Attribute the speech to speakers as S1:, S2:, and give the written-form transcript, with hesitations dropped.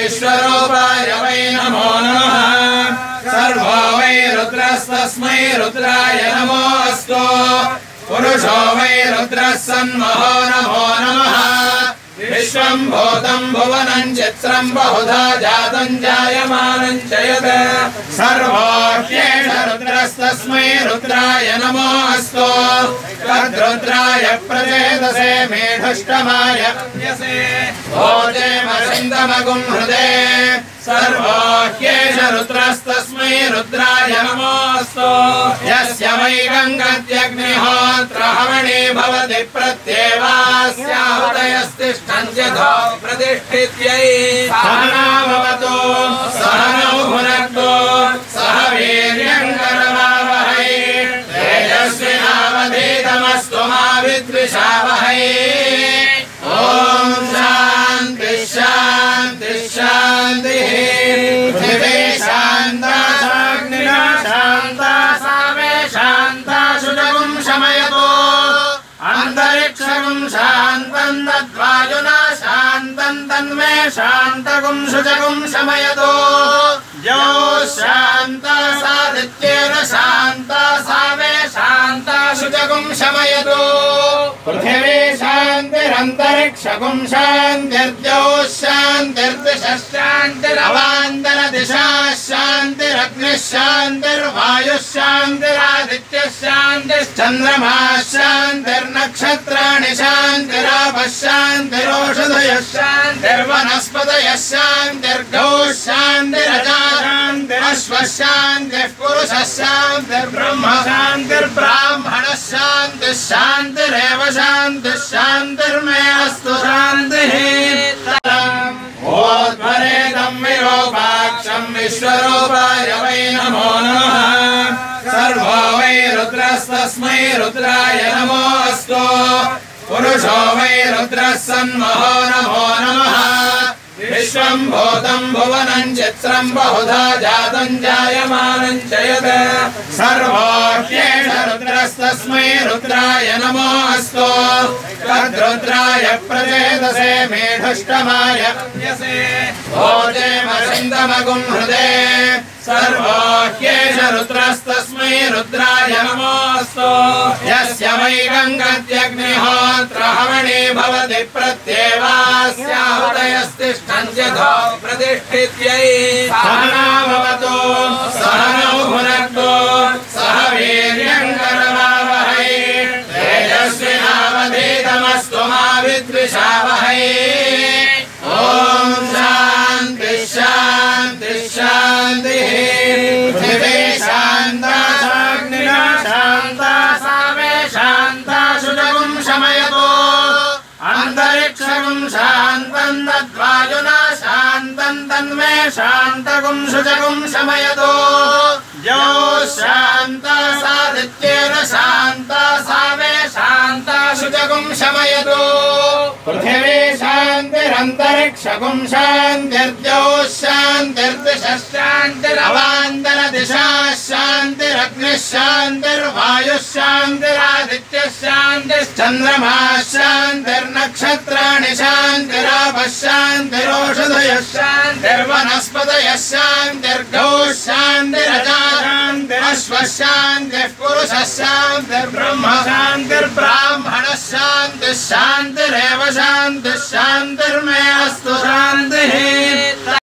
S1: विश्वरूपाय वै नमो नमः सर्वो वै रुद्रस्तस्मै रुद्राय नमोऽस्तु पुरुषो वै रुद्रः सन्महो नमो नमः विश्वं भूतं भुवनं चित्रं बहुधा जातं जायमानं च यत् सर्वोऽप्येष रुद्रस्तस्मै रुद्राय नमोऽस्तु तद्रुद्राय प्रचेदसे मेढष्टमाय भोजेमसिन्दमगुं हृदे सर्वोऽप्येष रुद्रस्तस्मै रुद्राय नमोऽस्तु यस्य वैगङ्गत्यग्निहोत्र हवणे भवति प्रत्येवास्याहुतयस्तिष्ठन्त्यथो प्रतिष्ठित्यै सहना भवतु सहनौ भुनक्तु सह वीर्यं करवावहै तेजस्विनावधीतमस्तु मा विद्विषावहै ॐ शान्ति शान्ति शान्तिः पृथिवी शान्ता अग्निना शान्ता सामे शान्ता शुचगुं शमयतु अन्तरिक्षगुं शान्तं तद्वायुना शान्तं तन्मे शान्तगुं शुचगुं शमयतु यो शान्ता सादित्येन शान्ता सामे शान्ता शुचगुं शमयतु पृथिवी शान्तिरन्तरिक्षगुं शान्तिर्द्यौ शान्तिर्दिशः शान्तिरवान्तरदिशा शान्तिरग्निः शान्तिर्वायुः शान्तिरादित्यः शान्तिश्चन्द्रमा शान्तिर्नक्षत्राणि शान्तिरापः शान्तिरोषधयः शान्तिर्वनस्पतयः शान्तिर्गौः शान्तिरजा शान्तिरश्वः शान्तिः पुरुषः शान्तिर्ब्रह्म शान्तिर्ब्राह्मणः शान्तिः शान्तिरेव शान्तिः शान्तिर्मे अस्तु शान्तिः ओध्वरेदं विरूपाक्षं विश्वरूपाय वै नमो नमः सर्वो वै रुद्रस्तस्मै रुद्राय नमोऽस्तु पुरुषो वै रुद्रः सन्महो नमो नमः विश्वं भूतं भुवनं चित्रं बहुधा जातं जायमानं च यत् सर्वोऽप्येष रुद्रस्तस्मै रुद्राय नमोऽस्तु तद्रुद्राय प्रचेदसे मेढष्टमाय भोजेमसिन्दमगुं हृदे सर्वोऽप्येष रुद्रस्तस्मै रुद्राय नमोऽस्तु यस्य वैगङ्गत्यग्निहोत्र हवणे भवति प्रत्येवास्याहुतयस्तिष्ठन्त्यथो प्रतिष्ठित्यै सहना भवतु सहनौ भुनक्तु सह वीर्यं करवावहै तेजस्विनावधीतमस्तु मा विद्विषावहै ॐ शान्ति शान्ति शान्तिः पृथिवी शान्ता अग्निना शान्ता सामे शान्ता शुचगुं शमयतु अन्तरिक्षगुं शान्तं तद्वायुना शान्तं तन्मे शान्तगुं शुचगुं शमयतु यो शान्ता सादित्येन शान्ता सामे शान्ता शुचगुं शमयतु पृथिवी शान्तिरन्तरिक्षगुं शान्तिर्द्यौ शान्तिर्दिशः शान्तिरवान्तरदिशा शान्तिरग्निः शान्तिर्वायुः शान्तिरादित्यः शान्तिश्चन्द्रमा शान्तिर्नक्षत्राणि शान्तिरापः शान्तिरोषधयः शान्तिर्वनस्पतयः शान्तिर्गौः शान्तिरजा शान्तिरश्वः शान्तिः पुरुषः शान्तिर्ब्रह्म शान्तिर्ब्राह्मणः शान्तिः शान्तिरेव शान्तिः शान्तिर्मे अस्तु शान्तिः